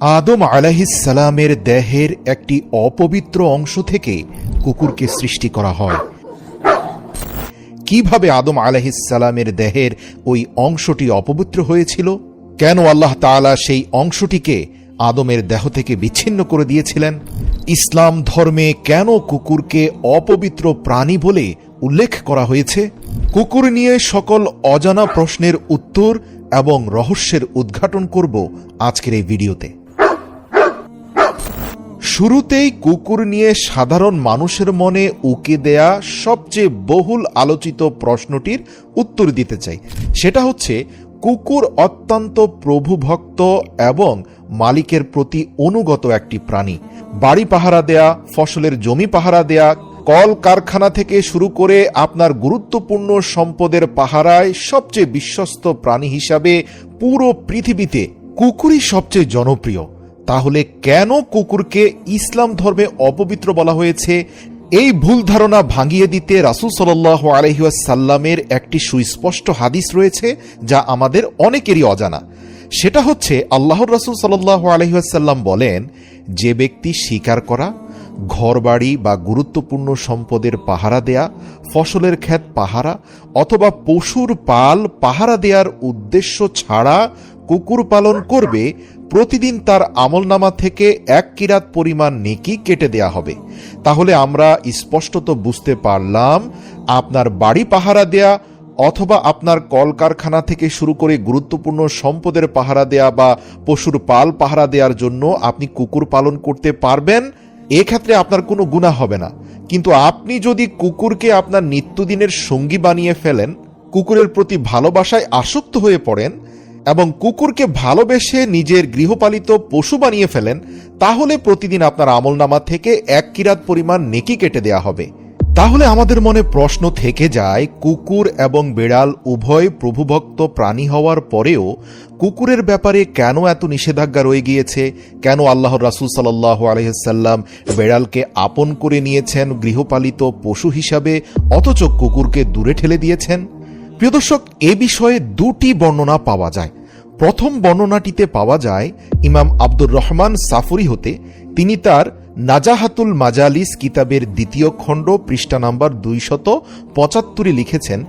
আদম আলাইহিস সালামের দেহের একটি অপবিত্র অংশ থেকে কুকুরকে সৃষ্টি করা হয়। কিভাবে আদম আলাইহিস সালামের দেহের ওই অংশটি অপবিত্র হয়েছিল? কেন আল্লাহ তাআলা সেই অংশটিকে আদমের দেহ থেকে বিচ্ছিন্ন করে দিয়েছিলেন? ইসলাম ধর্মে কেন কুকুরকে অপবিত্র প্রাণী বলে উল্লেখ করা হয়েছে? কুকুর নিয়ে সকল অজানা প্রশ্নের উত্তর এবং রহস্যের উদ্ঘাটন করব আজকের এই ভিডিওতে। শুরুতেই কুকুর নিয়ে সাধারণ মানুষের মনে উকি দেয়া সবচেয়ে বহুল আলোচিত প্রশ্নটির উত্তর দিতে চাই। সেটা হচ্ছে, কুকুর অত্যন্ত প্রভুভক্ত এবং মালিকের প্রতি অনুগত একটি প্রাণী। বাড়ি পাহারা দেয়া, ফসলের জমি পাহারা দেয়া, কল কারখানা থেকে শুরু করে আপনার গুরুত্বপূর্ণ সম্পদের পাহারায় সবচেয়ে বিশ্বস্ত প্রাণী হিসাবে পুরো পৃথিবীতে কুকুরই সবচেয়ে জনপ্রিয়। তাহলে কেন কুকুরকে ইসলাম ধর্মে অপবিত্র বলা হয়েছে? এই ভুল ধারণা ভাঙিয়ে দিতে রাসূল সাল্লাল্লাহু আলাইহি ওয়াসাল্লামের একটি সুস্পষ্ট হাদিস রয়েছে, যা আমাদের অনেকেরই অজানা। সেটা হচ্ছে, আল্লাহর রাসূল সাল্লাল্লাহু আলাইহি ওয়াসাল্লাম বলেন, যে ব্যক্তি শিকার করা, ঘরবাড়ি বা গুরুত্বপূর্ণ সম্পদের পাহারা দেয়া, ফসলের ক্ষেত পাহারা অথবা পশুর পাল পাহারা দেওয়ার উদ্দেশ্য ছাড়া কুকুর পালন করবে, প্রতিদিন তার আমলনামা থেকে 1 কিরাত পরিমাণ নেকি কেটে দেয়া হবে। তাহলে আমরা স্পষ্টত বুঝতে পারলাম, আপনার বাড়ি পাহারা দেয়া অথবা আপনার কলকারখানা থেকে শুরু করে গুরুত্বপূর্ণ সম্পদের পাহারা দেয়া বা পশুর পাল পাহারা দেওয়ার জন্য আপনি কুকুর পালন করতে পারবেন। এক্ষেত্রে আপনার কোনো গুনাহ হবে না। কিন্তু আপনি যদি কুকুরকে আপনার নিত্যদিনের সঙ্গী বানিয়ে ফেলেন, কুকুরের প্রতি ভালোবাসায় আসক্ত হয়ে পড়েন এবং কুকুরকে ভালোবেসে নিজের গৃহপালিত পশু বানিয়ে ফেলেন, তাহলে প্রতিদিন আপনার আমলনামা থেকে 1 কিরাত পরিমাণ নেকি কেটে দেয়া হবে। তাহলে আমাদের মনে প্রশ্ন থেকে যায়, কুকুর এবং বিড়াল উভয় প্রভুভক্ত প্রাণী হওয়ার পরেও কুকুরের ব্যাপারে কেন এত নিষেধাজ্ঞা রয়ে গিয়েছে? কেন আল্লাহর রাসূল সাল্লাল্লাহু আলাইহি ওয়াসাল্লাম বিড়ালকে আপন করে নিয়েছেন গৃহপালিত পশু হিসাবে, অথচ কুকুরকে দূরে ঠেলে দিয়েছেন? প্রিয় দর্শক, এ বিষয়ে 2টি বর্ণনা পাওয়া যায়। প্রথম বর্ণনাটিতে পাওয়া যায় ইমাম আব্দুর রহমান সাফুরি হতে। তিনি তার নাজাহাতুল মাজালিস কিতাবের 2য় খণ্ড পৃষ্ঠা নাম্বার 275 লিখেছেন,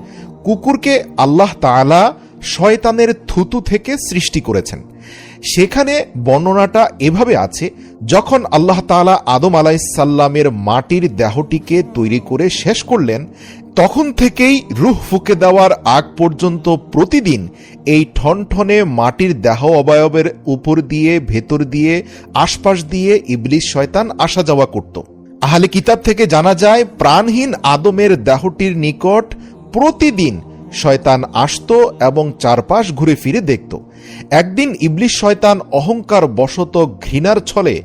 কুকুরকে আল্লাহ তাআলা শয়তানের থুতু থেকে সৃষ্টি করেছেন। সেখানে বর্ণনাটা এভাবে আছে, যখন আল্লাহ তাআলা আদম আলাইহিস সালামের মাটির দেহটিকে তৈরি করে শেষ করলেন, তখন থেকেই রূহ ফুঁকে দেওয়ার আগ পর্যন্ত প্রতিদিন এই ঠনঠনে মাটির দেহ অবয়বের উপর দিয়ে, ভেতর দিয়ে, আশপাশ দিয়ে ইবলিস শয়তান আসা যাওয়া করত। আহলে কিতাব থেকে জানা যায়, প্রাণহীন আদমের দেহটির নিকট প্রতিদিন শয়তান আসত এবং চারপাশ ঘুরে ফিরে দেখত। একদিন ইবলিস শয়তান অহংকার বশত ঘৃণার ছলে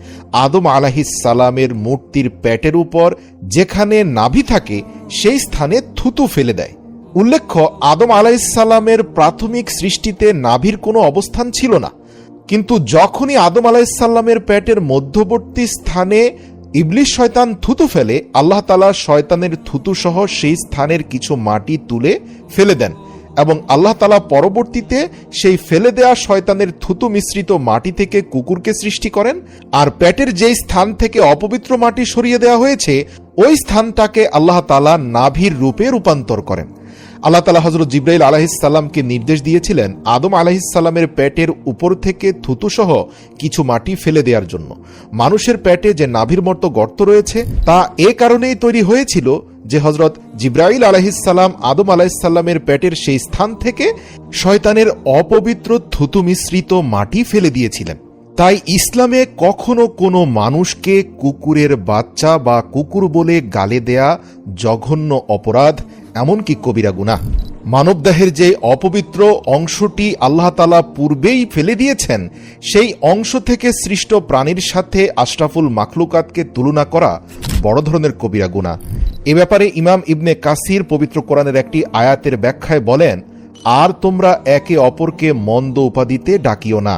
আদম আলাইহিস সালামের মূর্তির পেটের উপর যেখানে নাভি থাকে সেই স্থানে থুতু ফেলে দেয়। উল্লেখ্য, আদম আলাইহিস সালামের প্রাথমিক সৃষ্টিতে নাভির কোনো অবস্থান ছিল না, কিন্তু যখনই আদম আলাইহিস সালামের পেটের মধ্যবর্তী স্থানে ইবলিস শয়তান থুতু ফেলে, আল্লাহ তাআলা শয়তানের থুতু সহ সেই স্থানের কিছু মাটি তুলে ফেলে দেন এবং আল্লাহ তাআলা পরবর্তীতে সেই ফেলে দেয়া শয়তানের থুতু মিশ্রিত মাটি থেকে কুকুরকে সৃষ্টি করেন। আর পেটের যেই স্থান থেকে অপবিত্র মাটি সরিয়ে দেওয়া হয়েছে, ওই স্থানটাকে আল্লাহ তাআলা নাভির রূপে রূপান্তর করেন। আল্লাহ তাআলা হযরত জিবরাইল আলাইহিস সালামকে নির্দেশ দিয়েছিলেন আদম আলাইহিস সালামের পেটের উপর থেকে থুতু সহ কিছু মাটি ফেলে দেওয়ার জন্য। মানুষের পেটে যে নাভির মতো গর্ত রয়েছে, তা এ কারণেই তৈরি হয়েছিল যে হযরত জিবরাইল আলাইহিস সালাম আদম আলাইহিস সালামের পেটের সেই স্থান থেকে শয়তানের অপবিত্র থুতু মিশ্রিত মাটি ফেলে দিয়েছিলেন। তাই ইসলামে কখনো কোনো মানুষকে কুকুরের বাচ্চা বা কুকুর বলে গালে দেয়া জঘন্য অপরাধ, এমনকি কবিরা গুনাহ। মানবদেহের যে অপবিত্র অংশটি আল্লাহ তাআলা পূর্বেই ফেলে দিয়েছেন, সেই অংশ থেকে সৃষ্ট প্রাণীর সাথে আশরাফুল মাখলুকাতকে তুলনা করা বড় ধরনের কবিরা গুনাহ। এ ব্যাপারে ইমাম ইবনে কাসির পবিত্র কোরআনের একটি আয়াতের ব্যাখ্যায় বলেন, আর তোমরা একে অপরকে মন্দ উপাধিতে ডাকিও না।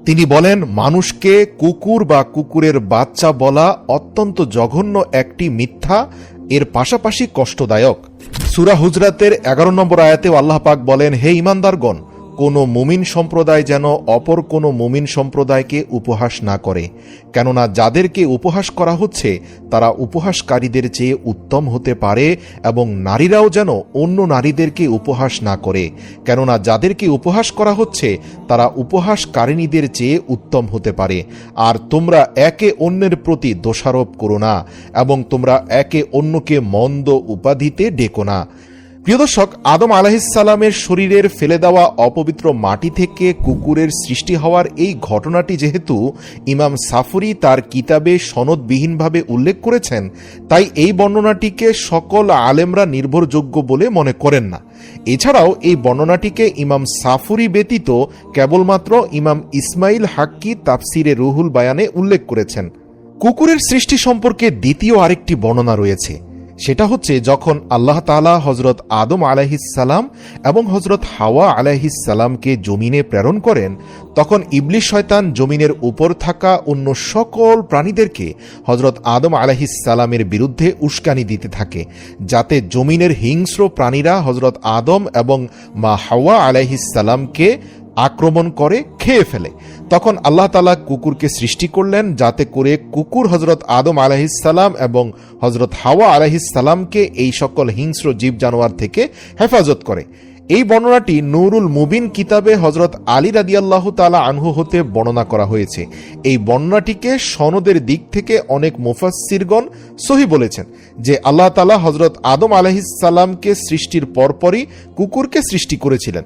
তিনি বলেন, মানুষকে কুকুর বা কুকুরের বাচ্চা বলা অত্যন্ত জঘন্য একটি মিথ্যা, এর পাশাপাশি কষ্টদায়ক। সূরা হুজরাতের 11 নম্বর আয়াতেও আল্লাহ পাক বলেন, হে ঈমানদারগণ, কোনো মুমিন সম্প্রদায় যেন অপর কোনো মুমিন সম্প্রদায়কে উপহাস না করে, কেননা যাদেরকে উপহাস করা হচ্ছে তারা উপহাসকারীদের চেয়ে উত্তম হতে পারে, এবং নারীরাও যেন অন্য নারীদেরকে উপহাস না করে, কেননা যাদেরকে উপহাস করা হচ্ছে তারা উপহাসকারিণীদের চেয়ে উত্তম হতে পারে। আর তোমরা একে অন্যের প্রতি দোষারোপ করো না, এবং তোমরা একে অন্যকে মন্দ উপাধিতে ডেকো না। প্রিয় দর্শক, আদম আলাইহিসসালামের শরীরের ফেলে দেওয়া অপবিত্র মাটি থেকে কুকুরের সৃষ্টি হওয়ার এই ঘটনাটি যেহেতু ইমাম সাফরি তার কিতাবে সনদবিহীনভাবে উল্লেখ করেছেন, তাই এই বর্ণনাটিকে সকল আলেমরা নির্ভরযোগ্য বলে মনে করেন না। এছাড়াও এই বর্ণনাটিকে ইমাম সাফরি ব্যতীত কেবলমাত্র ইমাম ইসমাইল হাক্কি তাফসিরে রুহুল বায়ানে উল্লেখ করেছেন। কুকুরের সৃষ্টি সম্পর্কে দ্বিতীয় আরেকটি বর্ণনা রয়েছে। সেটা হচ্ছে যখন আল্লাহ তাআলা হজরত আদম আলাইহিসসালাম এবং হজরত হাওয়া আলাইহিসসালামকে জমিনে প্রেরণ করেন, তখন ইবলিস শয়তান জমিনের উপর থাকা অন্য সকল প্রাণীদেরকে হজরত আদম আলাইহিসসালামের বিরুদ্ধে উস্কানি দিতে থাকে, যাতে জমিনের হিংস্র প্রাণীরা হজরত আদম এবং মা হাওয়া আলাইহিসসালামকে আক্রমণ করে খেয়ে ফেলে। তখন আল্লাহ তাআলা কুকুরকে সৃষ্টি করলেন, যাতে করে কুকুর হজরত আদম আলাইহিসসালাম এবং হজরত হাওয়া আলাইহিসসালামকে এই সকল হিংস্র জীব জানোয়ার থেকে হেফাজত করে। এই বর্ণনাটি নূরুল মুবিন কিতাবে হজরত আলী রাদিয়াল্লাহু তাআলা আনহু হতে বর্ণনা করা হয়েছে। এই বর্ণনাটিকে সনদের দিক থেকে অনেক মুফাসসিরগণ সহিহ বলেছেন যে আল্লাহ তাআলা হজরত আদম আলাইহিসসালামকে সৃষ্টির পরপরই কুকুরকে সৃষ্টি করেছিলেন।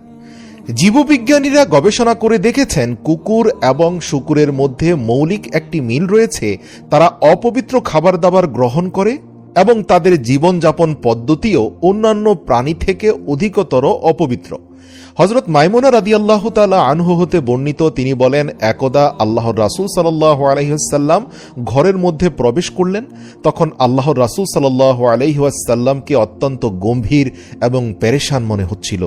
জীববিজ্ঞানীরা গবেষণা করে দেখেছেন কুকুর এবং শূকরের মধ্যে মৌলিক একটি মিল রয়েছে। তারা অপবিত্র খাবার দাবার গ্রহণ করে এবং তাদের জীবনযাপন পদ্ধতিও অন্যান্য প্রাণী থেকে অধিকতর অপবিত্র। হজরত মাইমুনা রাদিয়াল্লাহু তাআলা আনহু হতে বর্ণিত, তিনি বলেন, একদা আল্লাহর রাসূল সাল্লাল্লাহু আলাইহি ওয়াসাল্লাম ঘরের মধ্যে প্রবেশ করলেন। তখন আল্লাহর রাসূল সাল্লাল্লাহু আলাইহি ওয়াসাল্লামকে অত্যন্ত গম্ভীর এবং পেরেশান মনে হচ্ছিল।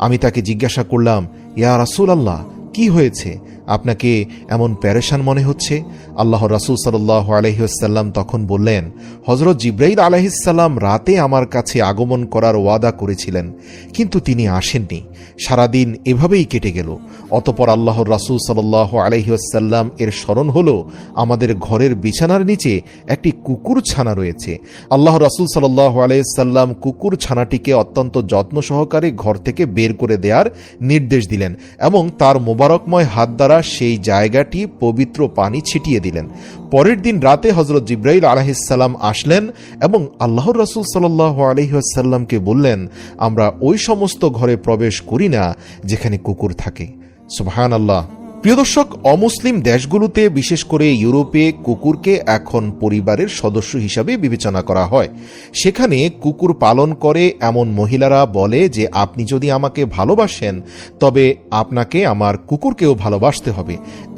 আমি তাকে জিজ্ঞাসা করলাম, ইয়া রাসূলুল্লাহ, কি হয়েছে? আপনাকে এমন পেরেশান মনে হচ্ছে? আল্লাহর রাসূল সাল্লাল্লাহু আলাইহি ওয়াসাল্লাম তখন বললেন, হযরত জিবরাইল আলাইহিস সালাম রাতে আমার কাছে আগমন করার ওয়াদা করেছিলেন, কিন্তু তিনি আসেননি। সারাদিন এভাবেই কেটে গেল। অতঃপর আল্লাহর রাসূল সাল্লাল্লাহু আলাইহি ওয়াসাল্লাম এর স্মরণ হলো, আমাদের ঘরের বিছানার নিচে একটি কুকুর ছানা রয়েছে। আল্লাহর রাসূল সাল্লাল্লাহু আলাইহি ওয়াসাল্লাম কুকুর ছানাটিকে অত্যন্ত যত্ন সহকারে ঘর থেকে বের করে দেওয়ার নির্দেশ দিলেন এবং তার মোবারকময় হাত দ্বারা সেই জায়গাটি পবিত্র পানি ছিটিয়ে দিলেন। পরের দিন রাতে হযরত জিবরাইল আলাইহিস সালাম আসলেন এবং আল্লাহর রাসূল সাল্লাল্লাহু আলাইহি ওয়াসাল্লামকে বললেন, আমরা ওই সমস্ত ঘরে প্রবেশ করি না যেখানে কুকুর থাকে। সুবহানাল্লাহ। প্রিয় দর্শক, অমুসলিম দেশগুলোতে বিশেষ করে ইউরোপে কুকুরকে এখন পরিবারের সদস্য হিসাবে বিবেচনা করা হয়। সেখানে কুকুর পালন করে এমন মহিলারা বলে যে আপনি যদি আমাকে ভালোবাসেন তবে আপনাকে আমার কুকুরকেও ভালোবাসতে হবে।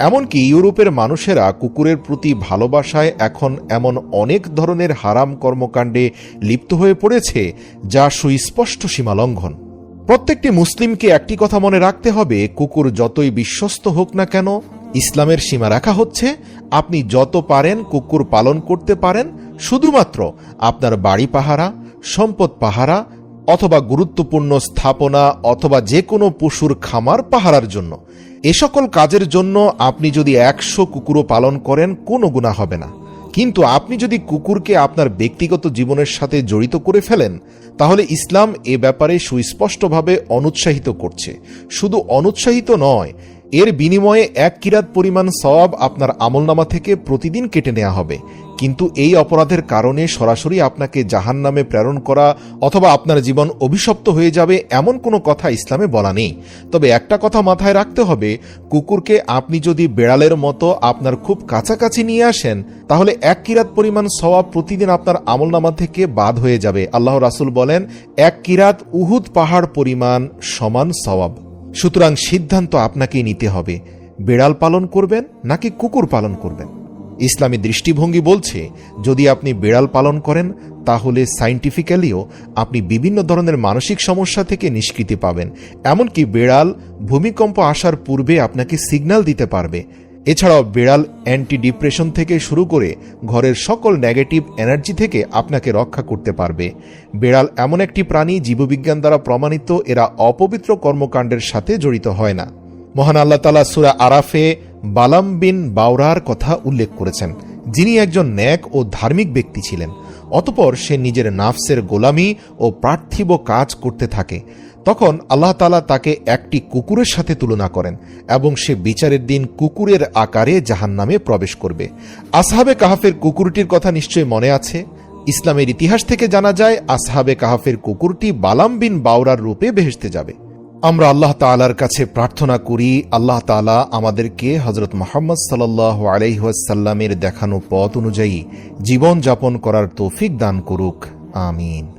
এমনকি ইউরোপের মানুষেরা কুকুরের প্রতি ভালোবাসায় এখন এমন অনেক ধরনের হারাম কর্মকাণ্ডে লিপ্ত হয়ে পড়েছে যা সুস্পষ্ট সীমালঙ্ঘন। প্রত্যেকটি মুসলিমকে একটি কথা মনে রাখতে হবে, কুকুর যতই বিশ্বস্ত হোক না কেন, ইসলামের সীমা রাখা হচ্ছে আপনি যত পারেন কুকুর পালন করতে পারেন শুধুমাত্র আপনার বাড়ি পাহারা, সম্পদ পাহারা, অথবা গুরুত্বপূর্ণ স্থাপনা অথবা যে কোনো পশুর খামার পাহারার জন্য। এ সকল কাজের জন্য আপনি যদি 100 কুকুরও পালন করেন কোনো গুনাহ হবে না। কিন্তু আপনি যদি কুকুরকে আপনার ব্যক্তিগত জীবনের সাথে জড়িত করে ফেলেন, তাহলে ইসলাম এ ব্যাপারে সুস্পষ্টভাবে অনুৎসাহিত করছে। শুধু অনুৎসাহিত নয়, এর বিনিময়ে 1 কিরাত পরিমাণ সওয়াব আপনার আমলনামা থেকে প্রতিদিন কেটে নেওয়া হবে। কিন্তু এই অপরাধের কারণে সরাসরি আপনাকে জাহান্নামে প্রেরণ করা অথবা আপনার জীবন অভিশপ্ত হয়ে যাবে এমন কোনো কথা ইসলামে বলা নেই। তবে একটা কথা মাথায় রাখতে হবে, কুকুরকে আপনি যদি বেড়ালের মতো আপনার খুব কাছাকাছি নিয়ে আসেন তাহলে 1 কিরাত পরিমাণ সওয়াব প্রতিদিন আপনার আমলনামা থেকে বাদ হয়ে যাবে। আল্লাহ রাসূল বলেন, 1 কিরাত উহুদ পাহাড় পরিমাণ সমান সওয়াব। সুতরাং সিদ্ধান্ত আপনাকেই নিতে হবে, বেড়াল পালন করবেন নাকি কুকুর পালন করবেন। ইসলামী দৃষ্টিভঙ্গি বলছে, যদি আপনি বেড়াল পালন করেন তাহলে সায়েন্টিফিক্যালিও আপনি বিভিন্ন ধরনের মানসিক সমস্যা থেকে নিষ্কৃতি পাবেন। এমনকি বেড়াল ভূমিকম্প আসার পূর্বে আপনাকে সিগন্যাল দিতে পারবে। এছাড়াও বিড়াল অ্যান্টি ডিপ্রেশন থেকে শুরু করে ঘরের সকল নেগেটিভ এনার্জি থেকে আপনাকে রক্ষা করতে পারবে। বিড়াল এমন একটি প্রাণী জীববিজ্ঞান দ্বারা প্রমাণিত এরা অপবিত্র কর্মকাণ্ডের সাথে জড়িত হয় না। মহান আল্লাহ তাআলা সূরা আরাফে বালাম বিন বাওরার কথা উল্লেখ করেছেন, যিনি একজন ন্যাক ও ধার্মিক ব্যক্তি ছিলেন। অতঃপর সে নিজের নাফসের গোলামি ও পার্থিব কাজ করতে থাকে। তখন আল্লাহ তাআলা তাকে একটি কুকুরের সাথে তুলনা করেন এবং সে বিচারের দিন কুকুরের আকারে জাহান্নামে প্রবেশ করবে। আসহাবে কাহাফের কুকুরটির কথা নিশ্চয়ই মনে আছে। ইসলামের ইতিহাস থেকে জানা যায় আসহাবে কাহাফের কুকুরটি বালাম বিন বাওরার রূপে বেহেশতে যাবে। আমরা আল্লাহ তাআলার কাছে প্রার্থনা করি, আল্লাহ তাআলা আমাদেরকে হযরত মুহাম্মদ সাল্লাল্লাহু আলাইহি ওয়াসাল্লামের দেখানো পথ অনুযায়ী জীবন যাপন করার তৌফিক দান করুক। আমিন।